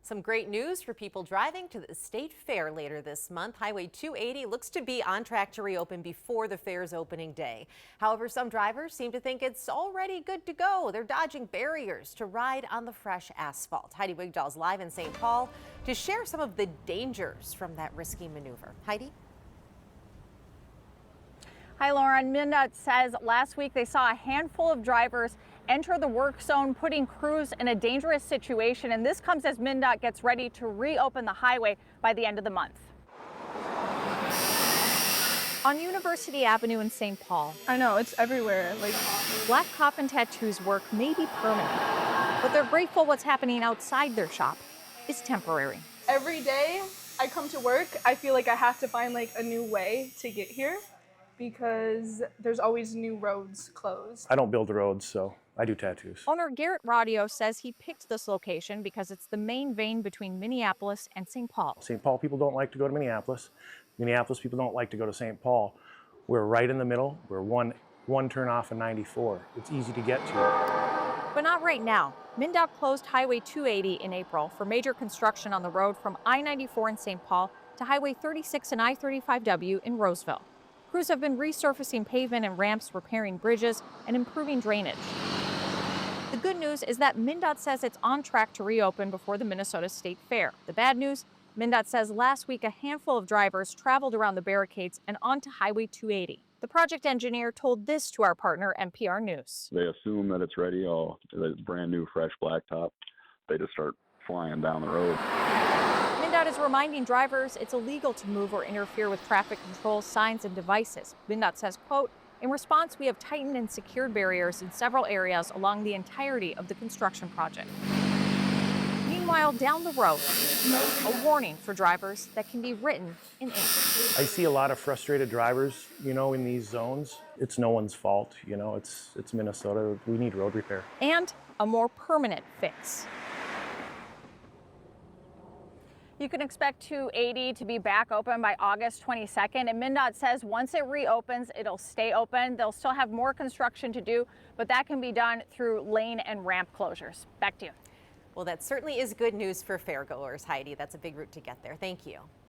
Some great news for people driving to the state fair later this month. Highway 280 looks to be on track to reopen before the fair's opening day. However, some drivers seem to think it's already good to go. They're dodging barriers to ride on the fresh asphalt. Heidi Wigdahl's live in St. Paul to share some of the dangers from that risky maneuver. Heidi? Hi, Lauren. MnDOT says last week they saw a handful of drivers enter the work zone, putting crews in a dangerous situation. And this comes as MnDOT gets ready to reopen the highway by the end of the month. On University Avenue in St. Paul. I know, it's everywhere. Black coffin tattoos work may be permanent, but they're grateful what's happening outside their shop is temporary. Every day I come to work, I feel like I have to find a new way to get here because there's always new roads closed. I don't build roads, so I do tattoos. Owner Garrett Rodio says he picked this location because it's the main vein between Minneapolis and St. Paul. St. Paul people don't like to go to Minneapolis. Minneapolis people don't like to go to St. Paul. We're right in the middle. We're one turn off of 94. It's easy to get to. But not right now. MnDOT closed Highway 280 in April for major construction on the road from I-94 in St. Paul to Highway 36 and I-35W in Roseville. Crews have been resurfacing pavement and ramps, repairing bridges, and improving drainage. The good news is that MnDOT says it's on track to reopen before the Minnesota State Fair. The bad news, MnDOT says last week a handful of drivers traveled around the barricades and onto Highway 280. The project engineer told this to our partner, NPR News. They assume that it's ready, that it's brand new, fresh blacktop. They just start flying down the road. MnDOT is reminding drivers it's illegal to move or interfere with traffic control signs and devices. MnDOT says, quote, in response, we have tightened and secured barriers in several areas along the entirety of the construction project. Meanwhile, down the road, a warning for drivers that can be written in ink. I see a lot of frustrated drivers, in these zones. It's no one's fault, it's Minnesota. We need road repair. And a more permanent fix. You can expect 280 to be back open by August 22nd, and MnDOT says once it reopens, it'll stay open. They'll still have more construction to do, but that can be done through lane and ramp closures. Back to you. Well, that certainly is good news for fairgoers, Heidi. That's a big route to get there. Thank you.